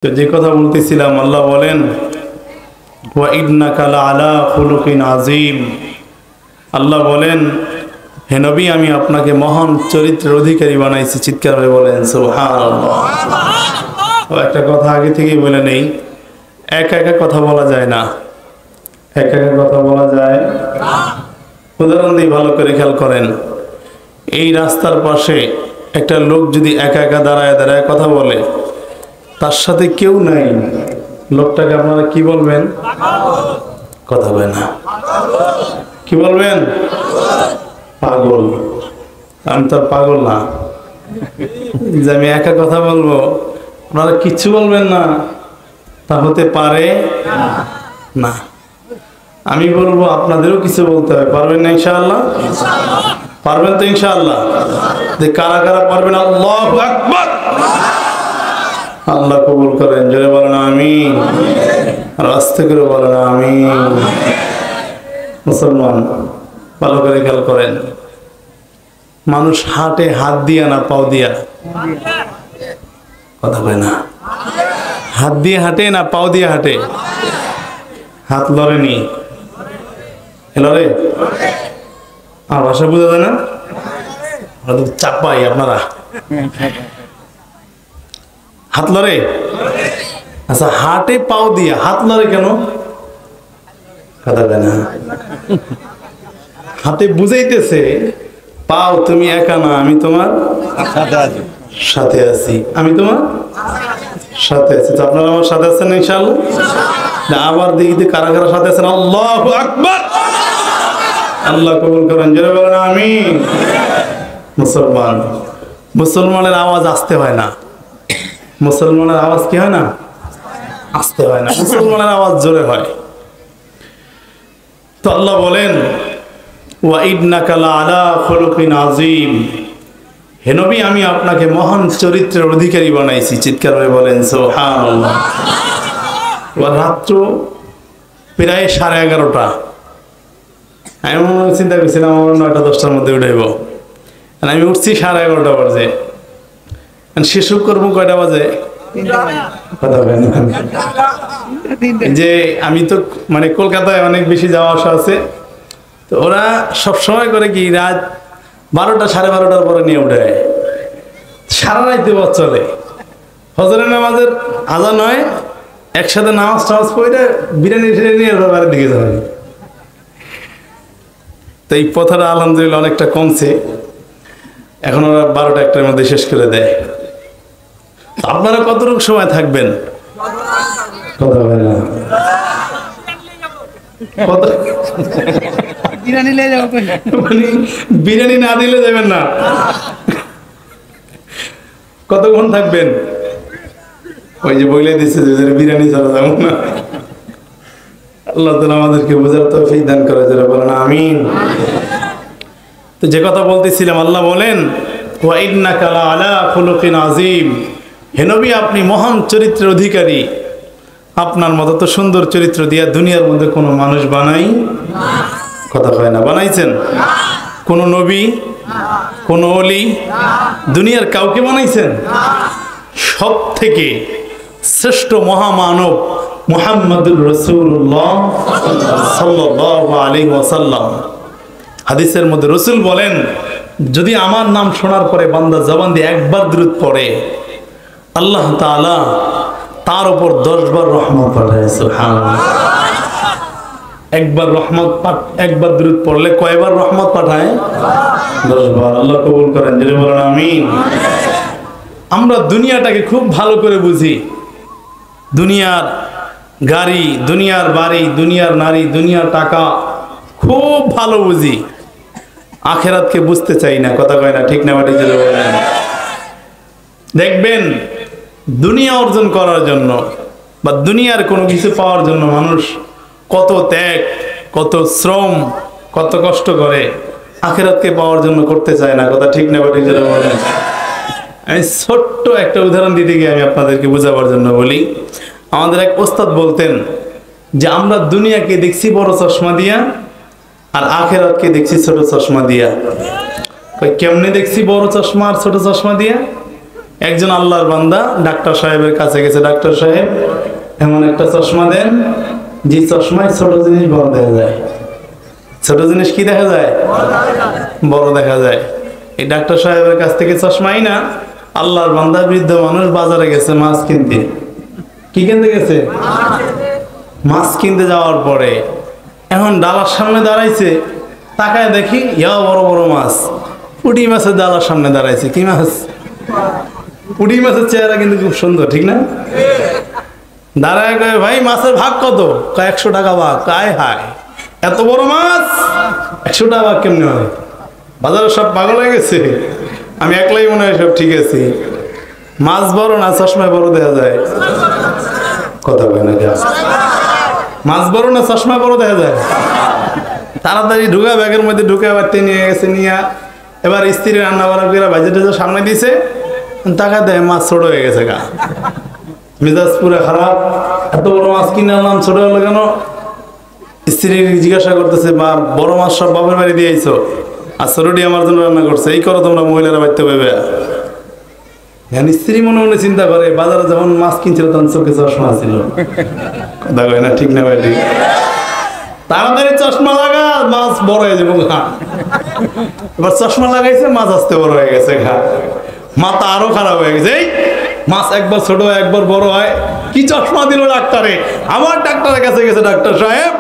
তো যে কথা বলতেছিলাম, আল্লাহ বলেন ওয়া ইন্নাকা লাআলা খুলুকিন আযীম। আল্লাহ বলেন, হে নবী, আমি আপনাকে মহান চরিত্রের অধিকারী বানাইছি। চিৎকার করে বলেন সুবহানাল্লাহ। ও একটা কথা আগে থেকেই বলে নেই, একা একা কথা বলা যায় না, একা একা কথা বলা যায় না। উদাহরণ দিয়ে ভালো করে খেয়াল করেন। এই রাস্তার পাশে একটা লোক যদি একা একা দাঁড়ায় দাঁড়ায় কথা বলে, তার সাথে কেউ নাই, লোকটাকে আপনারা কি বলবেন? কথা বলে না, কি বলবেন? পাগল। আমি তো পাগল না যে আমি একা কথা বলবো, আপনারা কিচ্ছু বলবেন না, তা হতে পারে না। আমি বলবো, আপনাদেরও কিছু বলতে হবে। পারবেন না ইনশাআল্লাহ? পারবেন তো ইনশাআল্লাহ? যে কারা কারা পারবেন আল্লাহু আকবার। আল্লাহ কবুল করেন। জোরে বলেন আমিন, আর আস্তে করে বলেন আমিন। মুসলমান ভালো করে খেয়াল করেন, মানুষ হাঁটে হাত দিয়া না পাও দিয়া? কথা বলে না। হাত দিয়ে হাঁটে না পাও দিয়ে হাঁটে? হাত লড়েনি, লড়ে? আর ভাষা বোঝা যায় না, চাপাই আপনারা। হাত লড়ে? আচ্ছা, হাটে পাও দিয়া, হাত লড়ে কেন? কথা বলে না। হাতে বুঝাইতেছে, পাও তুমি একা না, আমি তোমার সাথে আছি, আমি তোমার সাথে আছি। তো আপনারা আমার সাথে আছেন ইনশাআল্লাহ? আবার দেখি কারা কারা সাথে আছেন। আল্লাহু আকবার। আল্লাহ কবুল করেন। জোরে বলেন আমিন। মুসলমান, মুসলমানের আওয়াজ আসতে হয় না। মুসলমানের আওয়াজ কি হয় না? আসতে হয় না, মুসলমানের আওয়াজ জোরে হয়। তো আল্লাহ বলেন ওয়া ইন্নাকা লাআলা খুলুকিন আযীম। হে নবী, আমি আপনাকে মহান চরিত্রের অধিকারী বানাইছি। চিৎকার করে বলেন সুবহানাল্লাহ। রাত্র প্রায় 11:30। আমি চিন্তা করছিলাম আমার 9টা-10টার মধ্যে উঠাইব, আমি উঠছি 11:30 বাজে। শিশু কর্ম কয়টা বাজে? যে আমি তো মানে কলকাতায় অনেক বেশি যাওয়া আসা আছে, তো ওরা সবসময় করে কি রাত 12টা 12:30 পরে নিয়ে উঠে, সারা রাইতে বস চলে। ফজরের নামাজের আজান হয়, একসাথে নামাজ টামাজ পড়ে বিরিয়ানি নিয়ে বাড়ির দিকে যাবে। তো এই পথাটা আলহামদুলিল্লাহ অনেকটা কমছে, এখন ওরা 12টা-1টার মধ্যে শেষ করে দেয়। আপনারা কতটুকু সময় থাকবেন? বিরিয়ানি না দিলে যাবেন না। কতক্ষণ থাকবেন? ওই যে বলে দিচ্ছে যে বিরিয়ানি ছাড়া যাবো না। আল্লাহ তাআলা আমাদেরকে বোঝার তৌফিক দান করে। যারা বলেন আমিন। তো যে কথা বলতেছিলাম, আল্লাহ বলেন ওয়া ইন্নাকা লাআলা খুলুকিন আযীম। হে নবী, আপনি মহান চরিত্রের অধিকারী। আপনার মতো তো সুন্দর চরিত্র দিয়া দুনিয়ার মধ্যে কোনো মানুষ বানাই না। কথা হয় না? বানাইছেন? কোন নবী, কোন ওলি, দুনিয়ার কাউকে বানাইছেন? সব থেকে শ্রেষ্ঠ মহামানব মুহাম্মদুর রাসূলুল্লাহ সাল্লাল্লাহু আলাইহি ওয়াসাল্লাম। হাদিসের মধ্যে রাসূল বলেন, যদি আমার নাম শোনার পরে বান্দা জবান দিয়ে একবার দুরূদ পড়ে, আল্লাহ তাআলা তার উপর 10 বার রহমত পাঠায়। সুবহানাল্লাহ। একবার রহমত একবার দুরূদ পড়লে কয়বার রহমত পাঠায়? 10 বার। আল্লাহ কবুল করেন। জোরে বলেন আমিন। আমরা দুনিয়াটাকে খুব ভালো করে বুঝি, দুনিয়ার গাড়ি, দুনিয়ার বাড়ি, দুনিয়ার নারী, দুনিয়ার টাকা খুব ভালো বুঝি, আখেরাতকে বুঝতে চাই না। কথা কয় না? ঠিক না বাড়ি? জোরে বলেন। দেখবেন দুনিয়া অর্জন করার জন্য বা দুনিয়ার কোনো কিছু পাওয়ার জন্য মানুষ কত ত্যাগ, কত শ্রম, কত কষ্ট করে, আখেরাতকে পাওয়ার জন্য করতে চায় না। কথা ঠিক না বাড়ি? জোরে বলেন। আমি ছোট্ট একটা উদাহরণ দিতে গিয়ে আমি আপনাদেরকে বোঝাবার জন্য বলি। আমাদের এক ওস্তাদ বলতেন যে আমরা দুনিয়াকে দেখছি বড় চশমা দিয়া, আর আখেরাতকে দেখছি ছোট চশমা দিয়া। কেমনে দেখছি বড় চশমা আর ছোট চশমা দিয়া? একজন আল্লাহর বান্দা ডাক্তার সাহেবের কাছে গেছে, ডাক্তার সাহেব এমন একটা চশমা দেন যে চশমায় ছোট জিনিস বড় দেখা যায়। ছোট জিনিস কি দেখা যায়? বড় দেখা যায়। এই ডাক্তার সাহেবের কাছ থেকে চশমাই না, আল্লাহর বান্দা বৃদ্ধ মানুষ বাজারে গেছে মাছ কিনতে। কি কিনতে গেছে? মাছ কিনতে যাওয়ার পরে এখন ডালার সামনে দাঁড়াইছে, তাকায় দেখি ইয়া বড় বড় মাছ। পুঁটি মাছের ডালার সামনে দাঁড়াইছে। কি মাছ? পুঁটি মাছের চেহারা কিন্তু খুব সুন্দর, ঠিক না? দাঁড়ায় কয়, ভাই মাছের ভাগ কত? 100 টাকা ভাগ। কায় হায়, এত বড় মাছ 100 টাকা ভাগ কেমনে হয়? বাজারে সব পাগল হয়ে গেছে, আমি একলাই মনে হয় সব ঠিক আছে। মাছ বড় না চশমায় বড় দেখা যায়? কথা বলে না, মাছ বড় না চশমায় বড় দেখা যায়? তাড়াতাড়ি ঢুকা ব্যাগের মধ্যে ঢুকে আবার নিয়ে গেছে, নিয়ে এবার স্ত্রী রান্না বান্না করে বাজে টাজে সামনে দিছে, টাকা দেয় মাছ ছোট হয়ে গেছে গা। মেজাজ পুরো খারাপ, এত বড় মাছ কিনে আনলাম ছোট হলো কেন? স্ত্রী জিজ্ঞাসা করতেছে, বা বড় মাছ সব বাপের বাড়ি দিয়েছো আর ছোটটি আমার জন্য রান্না করছে, এই করো তোমরা মহিলারা বাড়িতে পাইবে। স্ত্রী মনে মনে চিন্তা করে, বাজারে যখন মাছ কিনছিল তখন চোখে চশমা ছিল। কথা কয় না, ঠিক না ভাই? ঠিক। তাড়াতাড়ি চশমা লাগা, মাছ বড় হয়ে যাবো ঘা। এবার চশমা লাগাইছে, মাছ আসতে বড় হয়ে গেছে ঘা। মাথা আরো খারাপ হয়ে গেছে, এই মাছ একবার ছোট হয় একবার বড় হয়, কি চশমা দিল ডাক্তারে? আমার ডাক্তারের কাছে গেছে, ডাক্তার সাহেব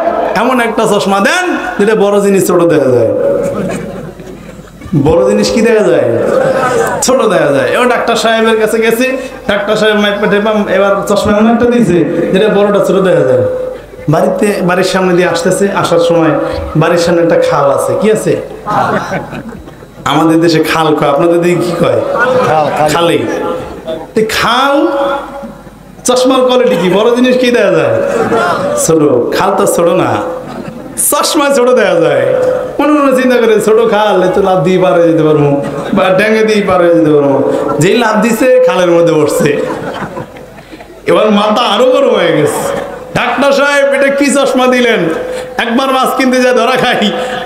এমন একটা চশমা দেন যেটা বড় জিনিস ছোট দেখা যায়। বড় জিনিস কি দেখা যায়? ছোট দেখা যায়। এবার ডাক্তার সাহেবের কাছে গেছি, ডাক্তার সাহেব এবার চশমা এমন একটা দিয়েছে যেটা বড়টা ছোট দেখা যায়। বাড়ির সামনে দিয়ে আসতেছে, আসার সময় বাড়ির সামনে একটা খাল আছে। কি আছে? আমাদের দেশে খাল কয়, আপনাদের দিকে কি কয়? খালি। খাল চশমার কোয়ালিটি কি? বড় জিনিস কি দেখা যায়? ছোট। খাল তো ছোট না, চশমায় ছোট দেখা যায়। মনে মনে চিন্তা করে, ছোট খাল একটু লাভ দিয়ে পার হয়ে যেতে পারবো, বা ড্যাঙ্গে দিয়ে পার হয়ে যেতে পারবো। যেই লাভ দিছে খালের মধ্যে বসছে। এবার মাথা আরো গরম হয়ে গেছে। ডাক্তার সাহেব এটা কি চশমা দিলেন? একবার মাছ কিনতে যায় ধরা খাই,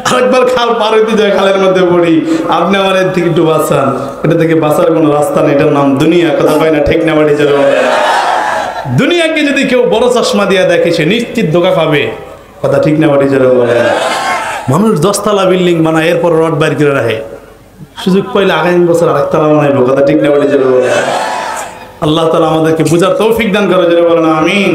আরেকবার খাল পার হইতে যায়, খালের মধ্যে পড়ি। আপনি আমার এর থেকে একটু বাঁচান। এটা থেকে বাঁচার কোনো রাস্তা নেই, এটার নাম দুনিয়া। কথা পাই না, ঠিক না বাড়ি চলে? দুনিয়াকে যদি কেউ বড় চশমা দিয়ে দেখে সে নিশ্চিত ধোঁকা খাবে। কথা ঠিক না বাড়ি চলে? মানুষ 10 তলা বিল্ডিং বানায়, এরপর রড বাইর করে রাখে, সুযোগ পাইলে আগামী বছর আরেকতলা বানাইবো। কথা ঠিক না বাড়ি চলে? আল্লাহ তাআলা আমাদেরকে বুঝার তৌফিক দান করে, যারা বলেন আমিন।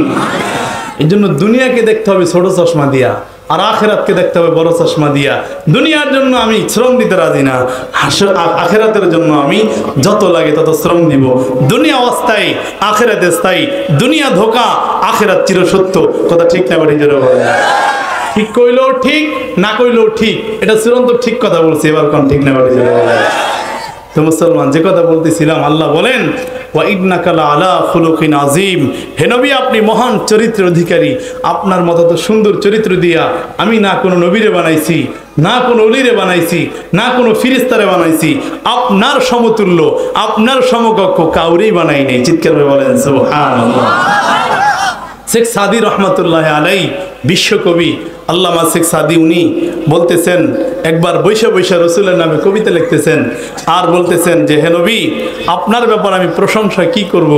এই জন্য দুনিয়াকে দেখতে হবে ছোট চশমা দিয়া, আর আখেরাতকে দেখতে হবে বড় চশমা দিয়া। দুনিয়ার জন্য আমি শ্রম দিতে রাজি না, আখেরাতের জন্য আমি যত লাগে তত শ্রম দিব। দুনিয়া অস্থায়ী, আখেরাতে স্থায়ী। দুনিয়া ধোঁকা, আখেরাত চিরসত্য। কথা ঠিক না বাড়ি যারা বলে? ঠিক কইলেও ঠিক, না কইলেও ঠিক, এটা চূড়ান্ত ঠিক কথা বলছি। এবার কোন ঠিক না বাড়ি যারা বলে? তো মুসলমান, যে কথা বলতেছিলাম, আল্লাহ বলেন ওয়া ইন্নাকা লাআলা খুলুকিন আযীম। হে নবী, আপনি মহান চরিত্রের অধিকারী। আপনার মতো তো সুন্দর চরিত্র দিয়া আমি না কোনো নবীরে বানাইছি, না কোনো ওলিরে বানাইছি, না কোনো ফিরিস্তারে বানাইছি। আপনার সমতুল্য, আপনার সমকক্ষ কাউরেই বানাই নেই। চিৎকার করে বলেন সুবহানাল্লাহ। শেখ সাদি রহমতুল্লাহ আলাই, বিশ্বকবি আল্লামা শেখ সাদি, উনি বলতেছেন, একবার বৈশা বৈশা রসুলের নামে কবিতা লিখতেছেন, আর বলতেছেন যে হে নবী, আপনার ব্যাপার আমি প্রশংসা কি করব,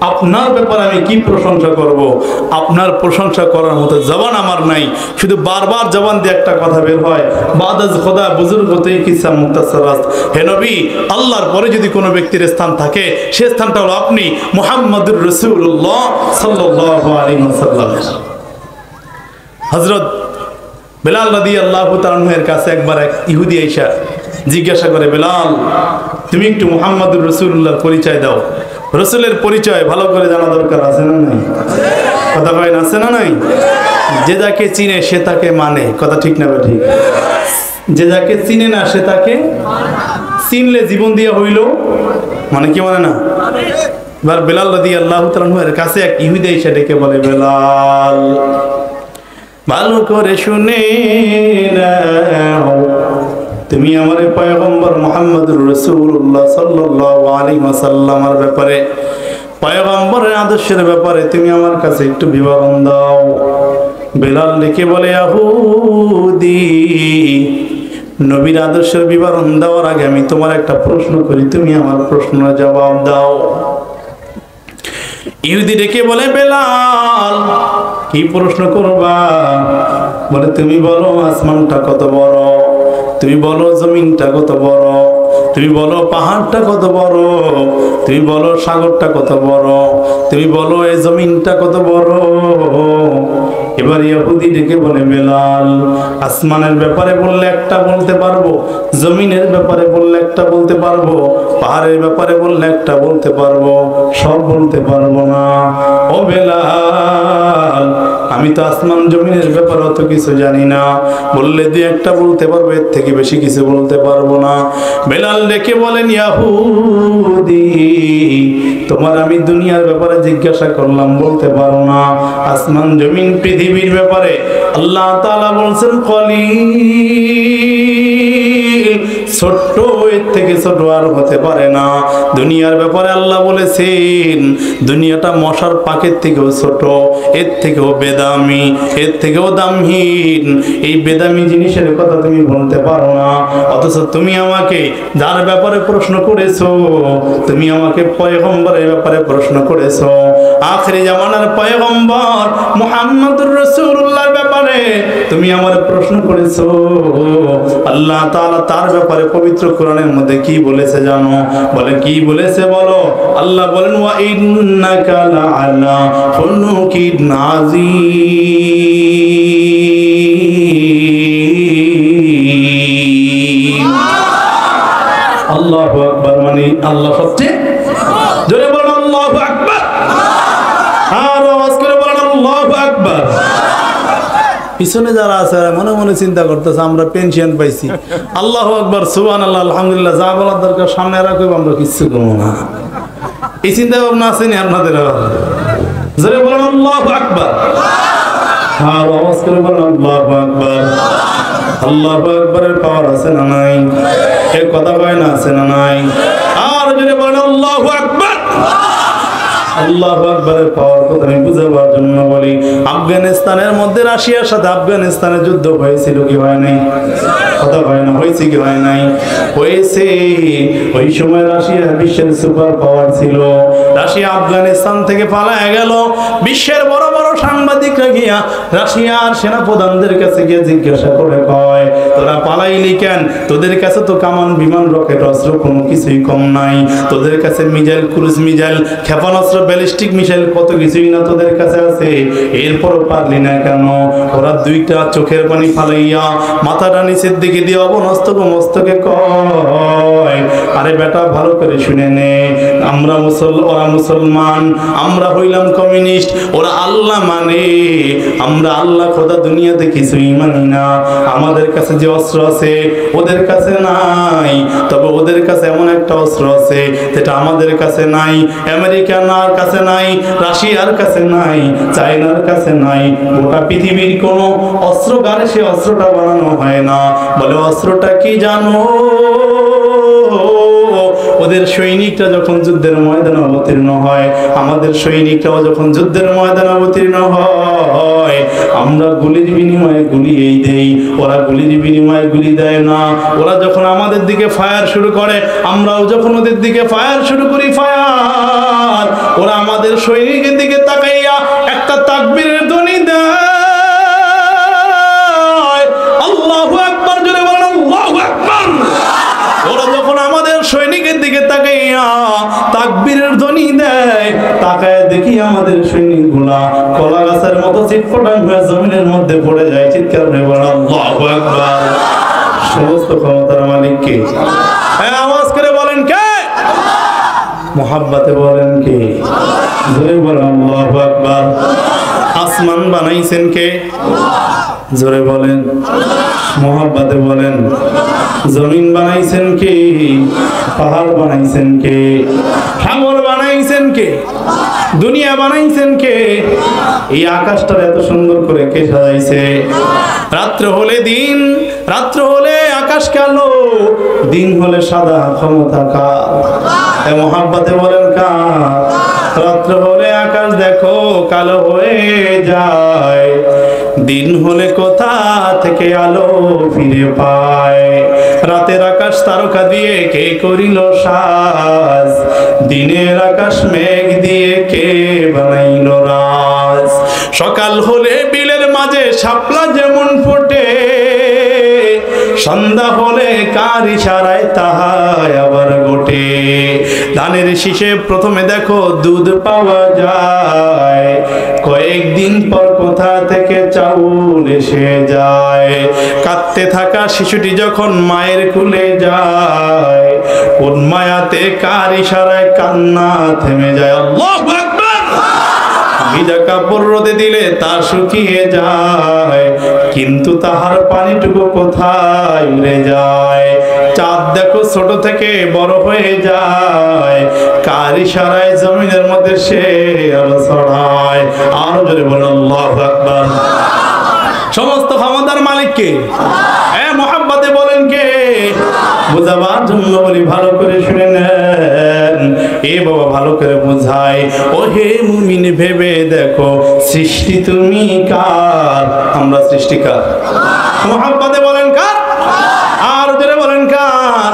আপনার ব্যাপার আমি কি প্রশংসা করব, আপনার প্রশংসা করার মতো জবান আমার নাই। শুধু বারবার জবান দিয়ে একটা কথা বের হয়, বাদাজ খোদা বুজুর্গ হতেই কিসা মুক্তাসারাত। হে নবী, আল্লাহর পরে যদি কোনো ব্যক্তির স্থান থাকে, সে স্থানটা হলো আপনি, মুহাম্মদুর রাসূলুল্লাহ সাল্লাল্লাহু আলাইহি ওয়াসাল্লাম। হযরত বেলাল রাদিয়াল্লাহু তাআলা এর কাছে একবার এক ইহুদি আইসা জিজ্ঞাসা করে, বেলাল, তুমি একটু মুহাম্মদুর রাসূলুল্লাহর পরিচয় দাও। রাসূলের পরিচয় ভালো করে জানা দরকার, আছে না নাই? কথা কয়, আছে না নাই? যে যাকে চিনে সে তাকে মানে। কথা ঠিক না ঠিক? যে যাকে চিনে না সে তাকে চিনলে জীবন দিয়ে হইল মানে কি মানে না? এবার বেলাল রাদিয়াল্লাহু তাআলা এর কাছে এক ইহুদি আইসা ডেকে বলে, বেলাল, ভালো করে শুনে নাও, তুমি আমার পয়গম্বর মুহাম্মদুর রাসূলুল্লাহ সাল্লাল্লাহু আলাইহি ওয়াসাল্লামের ব্যাপারে, পয়গম্বরের আদর্শের ব্যাপারে তুমি আমার কাছে একটু বিবরণ দাও। বেলাল লিখে বলে, ইহুদি, নবীর আদর্শের বিবরণ দেওয়ার আগে আমি তোমার একটা প্রশ্ন করি, তুমি আমার প্রশ্নের জবাব দাও। ইহুদি ডেকে বলে, বেলাল কি প্রশ্ন করবা? বলে, তুমি বলো আসমানটা কত বড়, তুমি বলো জমিনটা কত বড়, তুমি বলো পাহাড়টা কত বড়, তুমি বলো সাগরটা কত বড়, তুমি বলো এই জমিনটা কত বড়। এবার ইহুদি ডেকে বলে, বেলাল আসমানের ব্যাপারে বললে একটা বলতে পারবো, জমিনের ব্যাপারে বললে একটা বলতে পারবো, পাহাড়ের ব্যাপারে বললে একটা বলতে পারবো, সব বলতে পারবো না। ও বেলাল, আমি তো আসমান জমিনের ব্যাপারে অত কিছু জানি না, বললে দুই একটা বলতে পারবো, এর থেকে বেশি কিছু বলতে পারবো না। বেলাল ডেকে বলেন, ইহুদি তোমার আমি দুনিয়ার ব্যাপারে জিজ্ঞাসা করলাম, বলতে পারো না, আসমান জমিন পৃথিবীর ব্যাপারে আল্লাহ তাআলা বলছেন কলিল, ছোট্ট, এর থেকে ছোট আর হতে পারে না। দুনিয়ার ব্যাপারে আল্লাহ বলেছেন দুনিয়াটা মশার পাকের থেকেও ছোট, এর থেকেও বেদামি, এর থেকেও দামহীন। এই বেদামি জিনিসের কথা তুমি বলতে পারো না, অথচ তুমি আমাকে যার ব্যাপারে প্রশ্ন করেছো, তুমি আমাকে পয়গম্বরের ব্যাপারে প্রশ্ন করেছো, আখিরি জামানার পয়গম্বর মুহাম্মদুর রাসূলুল্লাহর ব্যাপারে তুমি আমার প্রশ্ন করেছো। আল্লাহ তাআলা তার ব্যাপারে পবিত্র কোরআনের মধ্যে কি বলেছে জানো? বলে, কি বলেছে বলো? আল্লাহ বলেন, ওয়া ইন্নাকা লাআলা খুলুকিন আযীম। আল্লাহু আকবার, মানে আল্লাহ সবচেয়ে জোরে বলেন আল্লাহু আকবার, আর আওয়াজ করে বলেন আল্লাহু আকবার। পিছনে যারা আছে মনে মনে চিন্তা করতেছে আমরা পেনশন পাইছি, আল্লাহু আকবার, সুবহানাল্লাহ, আলহামদুলিল্লাহ, যা বলার দরকার সামনে রাখব, আমরা কিচ্ছু করবো না। এই চিন্তা ভাবনা আসেনি আপনাদের? জোরে বলেন আল্লাহু আকবার, আর আওয়াজ করে বলেন আল্লাহু আকবার। আল্লাহু আকবারের পাওয়ার আছে না নাই? এই কথা কয় না, আছে না নাই? আর জোরে বলেন আল্লাহু আকবার। আল্লাহু আকবারের পাওয়ার কথা আমি বুঝাবার জন্য বলি, আফগানিস্তানের মধ্যে রাশিয়ার সাথে আফগানিস্তানের যুদ্ধ হয়েছিল কি হয় নাই? কথা হয় না, হয়েছে কি হয় নাই? হয়েছে। ওই সময় রাশিয়া বিশ্বের সুপার পাওয়ার ছিল। রাশিয়া আফগানিস্তান থেকে পালায় গেল। বিশ্বের বড় বড় সাংবাদিকরা গিয়া রাশিয়ার সেনাপ্রধানদের কাছে গিয়ে জিজ্ঞাসা করে কয়, তোরা পালাইলি কেন? তোদের কাছে তো কামান, বিমান, রকেট, অস্ত্র কোনো কিছুই কম নাই। তোদের কাছে মিসাইল, ক্রুজ মিসাইল, ক্ষেপণাস্ত্র, ব্যালিস্টিক মিসাইল, কত কিছুই না তোদের কাছে আছে। এরপরও পারলি না কেন? ওরা দুইটা চোখের পানি ফালাইয়া মাথাটা নিচের দিকে দিয়ে অবনস্তক মস্তকে কয়, আরে বেটা ভালো করে শুনে নে, আমরা ওরা মুসলমান, আমরা হইলাম কমিউনিস্ট, ওরা আল্লাহ মানে, আমরা আল্লাহ খোদা দুনিয়াতে কিছুই মানি না। আমাদের কাছে যে অস্ত্র আছে ওদের কাছে নাই, তবে ওদের কাছে এমন একটা অস্ত্র আছে যেটা আমাদের কাছে নাই, আমেরিকার কাছে নাই, রাশিয়ার কাছে নাই, চায়নার কাছে নাই, গোটা পৃথিবীর কোন অস্ত্রগারে সে অস্ত্রটা বানানো হয় না। বলে, অস্ত্রটা কি জানো? ওদের সৈনিকরা যখন যুদ্ধের ময়দানে অবতীর্ণ হয়, আমাদের সৈনিকরাও যখন যুদ্ধের ময়দানে অবতীর্ণ হয়, আমরা গুলির বিনিময়ে গুলি এই দেই, ওরা গুলির বিনিময়ে গুলি দেয় না। ওরা যখন আমাদের দিকে ফায়ার শুরু করে, আমরাও যখন ওদের দিকে ফায়ার শুরু করি, ফায়ার, ওরা আমাদের সৈনিকের দিকে তাকাইয়া একটা তাকবীরের ধ্বনি দেয়, আল্লাহু আকবার, জোরে বলেন আল্লাহু আকবার। ওরা যখন আমাদের সৈনিকের দিকে তাকাইয়া তাকবীরের ধ্বনি দেয়, তাকায় দেখি আমাদের সৈনিকগুলা কলা গাছের মতো চিটপটাং হয়ে জমিনের মধ্যে পড়ে যায়। চিৎকার করে বলেন আল্লাহু আকবার। সমস্ত ক্ষমতার মালিক কে? আওয়াজ করে বলেন কে? মোহাব্বতে বলেন কে? জোরে বলেন আল্লাহু আকবার। আসমান বানাইছেন কে? জোরে বলেন। মোহাব্বতে বলেন। জমিন বানাইছেন কে? পাহাড় বানাইছেন কে? সাগর বানাইছেন কে? দুনিয়া বানাইছেন কে? এই আকাশটা এত সুন্দর করে কে সাজাইছে? রাত্র হলে দিন, রাত্র হলে আকাশ কালো, দিন হলে সাদা, ক্ষমতা কার? মোহাব্বতে বলেন কার? রাত্র হলে আকাশ দেখো কালো হয়ে যায়, দিন হলে কোথা থেকে আলো ফিরে পায়। রাতের আকাশ তারকা দিয়ে কে করিল সাজ, দিনের আকাশ মেঘ দিয়ে কে বানাইল রাজ। সকাল হলে বিলের মাঝে শাপলা যেমন ফোটে, সন্ধ্যা হলে কার ইশারায় তাহায় আবার গোটে। ধানের শীষে প্রথমে দেখো দুধ পাওয়া যায়, কয়েকদিন পর কোথা থেকে চাউল এসে যায়। কাঁদতে থাকা শিশুটি যখন মায়ের কুলে যায়, কোন মায়াতে কার ইশারায় কান্না থেমে যায়। আল্লাহু আকবার। ভিজা কাপড় রোদে দিলে তা শুকিয়ে যায়, কিন্তু তাহার পানিটুকু কোথায় উড়ে যায়। চাঁদ দেখো ছোট থেকে বড় হয়ে যায়, কার ইশারায় জমিনের মধ্যে সে আলো ছড়ায়। আর জোরে বলো আল্লাহু আকবার। সমস্ত ক্ষমতার মালিক কে? মোহাব্বতে বলেন কে? বুঝাবার জন্য বলি ভালো করে শুনে নেন। এ বাবা ভালো করে বুঝাই। ও হে মুমিন ভেবে দেখো সৃষ্টি তুমি কার? আমরা সৃষ্টিকার। মোহাব্বতে বলেন কার? আর জোরে বলেন কার?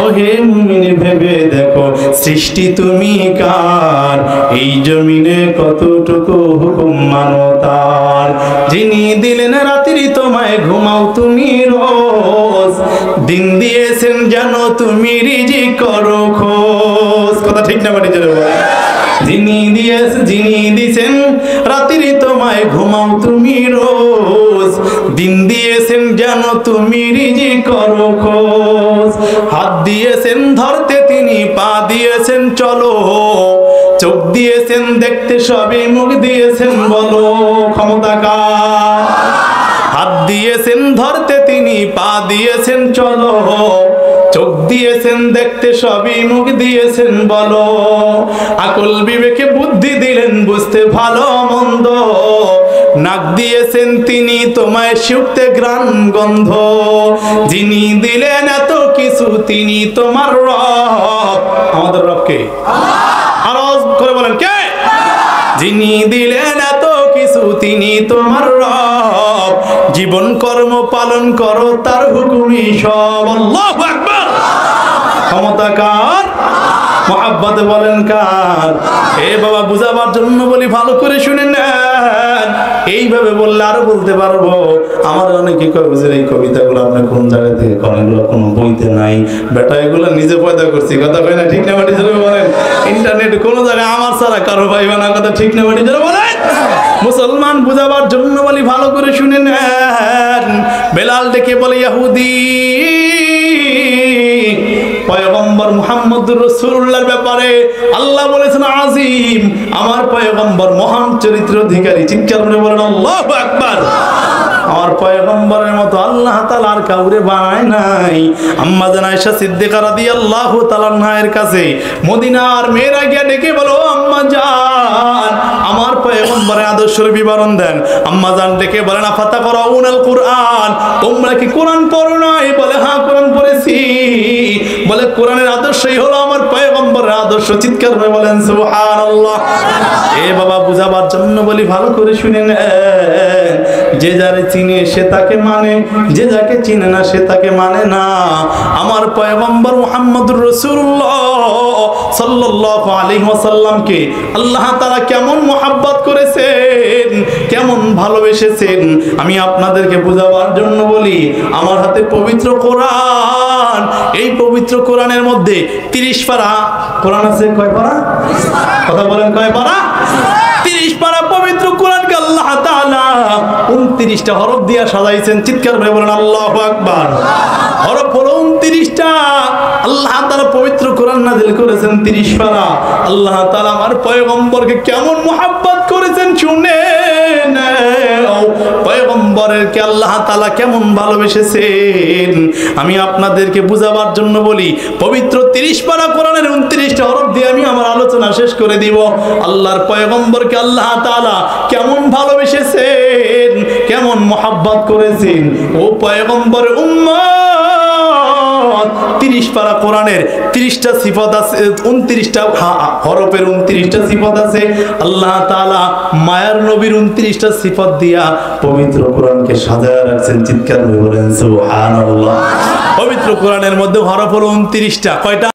ও হে মুমিন ভেবে দেখো সৃষ্টি তুমি কার? এই জমিনে কতটুকু হুকুম মানো তার। যিনি দিলেন রাত্রি তোমায় ঘুমাও তুমি রোজ, দিন দিয়েছেন জানো তুমি রিজিক করো খোঁজ। কথা ঠিক না বাড়ি জোরে বলেন। যিনি দিয়েছেন রাত্রি তোমায় ঘুমাও তুমি রোজ, দিন দিয়েছেন জানো তুমি রিজিক করো খোঁজ। হাত দিয়েছেন ধরতে তিনি, পা দিয়েছেন চলো, চোখ দিয়েছেন দেখতে সবে, মুখ দিয়েছেন বলো ক্ষমতা কার? হাত দিয়েছেন ধরতে তিনি, পা দিয়েছেন চলো, চোখ দিয়েছেন দেখতে সবই, মুখ দিয়েছেন বলো। আকল বিবেকে বুদ্ধি দিলেন বুঝতে ভালো মন্দ, নাক দিয়েছেন তিনি তোমায় শুকতে ঘ্রাণ গন্ধ। যিনি দিলেন এত কিছু তিনি তোমার রব। আমাদের রব কে? আওয়াজ করে বলেন কে? যিনি দিলেন এত কিছু তিনি তোমার রব। জীবন কর্ম পালন করো তার হুকুমই সব। আল্লাহু আকবার। ক্ষমতা কার? মোহাব্বতে বলেন কার? এ বাবা বুঝাবার জন্য বলি ভালো করে শুনে নেন। এইভাবে বললে আরো বলতে পারবো। আমার অনেকে কয় বুঝেন এই কবিতাগুলো আপনি কোন জায়গা থেকে করেন, এগুলো কোনো বইতে নাই বেটা, এগুলো নিজে পয়দা করছি। কথা কয় না ঠিক না বাড়ি জোরে বলেন। ইন্টারনেট কোনো জায়গায় আমার ছাড়া কারো পাইবে না। কথা ঠিক না বাড়ি জোরে বলেন। মুসলমান বুঝাবার জন্য বলি ভালো করে শুনে নেন। বেলাল ডেকে বলে ইহুদি পয়গম্বর মুহাম্মদুর রাসূলুল্লাহর ব্যাপারে আল্লাহ বলেছেন আজিম, আমার পয়গম্বর মহান চরিত্র অধিকারী। চিৎকার করে বলেন আল্লাহু আকবার। আমার পয়গম্বরের মতো আল্লাহ তাআলা আর কাউরে বানায় নাই। আম্মা জান আয়েশা সিদ্দিকা রাদিয়াল্লাহু তাআলা আনহার কাছে মদিনার মেয়েরা গিয়ে ডেকে বলো আম্মা জান আমার পয়গম্বরের আদর্শের বিবরণ দেন। আম্মা জান ডেকে বলেন আফাতা করাউনাল কুরআন, তোমরা কি কোরআন পড়ো নাই? বলে হ্যাঁ কোরআন পড়েছি। বলে কোরআনের আদর্শই হলো আমার পয়গম্বরের আদর্শ। চিৎকার করে বলেন সুবহানাল্লাহ। এ বাবা বুঝাবার জন্য বলি ভালো করে শুনে নেন। যে যারে চিনে সে তাকে মানে, যে যাকে চিনে না সে তাকে মানে না। আমার পয়গম্বর মুহাম্মদুর রাসূলুল্লাহ সাল্লাল্লাহু আলাইহি ওয়াসাল্লামকে আল্লাহ তাআলা কেমন মহব্বত করেছেন, কেমন ভালোবেসেছেন, আমি আপনাদেরকে বোঝাবার জন্য বলি। আমার হাতে পবিত্র কোরআন। এই পবিত্র কোরআনের মধ্যে 30 পারা কোরআন আছে। কয় পারা? কথা বলেন কয় পারা? 30 পারা পবিত্র কোরআনকে আল্লাহ তাআলা 29টা হরফ দিয়া সাজাইছেন। চিৎকার করে বলেন আল্লাহু আকবার। হরফ হলো 29টা। আল্লাহ তাআলা পবিত্র কোরআন নাযিল করেছেন 30 পারা। আল্লাহ তাআলা আমার পয়গম্বরকে কেমন মহব্বত করেছেন শুনেন। পয়গম্বরকে আল্লাহ তাআলা কেমন ভালোবেসেছেন আমি আপনাদেরকে বুঝাবার জন্য বলি। পবিত্র 30 পারা কোরআনের 29টা হরফ দিয়ে আমি আমার আলোচনা শেষ করে দিব। আল্লাহর পয়গম্বরকে আল্লাহ তাআলা কেমন ভালোবেসেছেন, কেমন মহব্বত করেছেন। ও পয়গম্বরের উম্মত 29 পারা কোরআনের 30টা সিফাত আছে, 29টা হরফের 29টা সিফাত আছে। আল্লাহ তাআলা মায়ার নবীর 29টা সিফাত দিয়া পবিত্র কোরআনকে সাজায় রাখছেন। চিৎকার করে বলেন সুবহানাল্লাহ। পবিত্র কোরআনের মধ্যে হরফ হলো 29টা। কয়টা?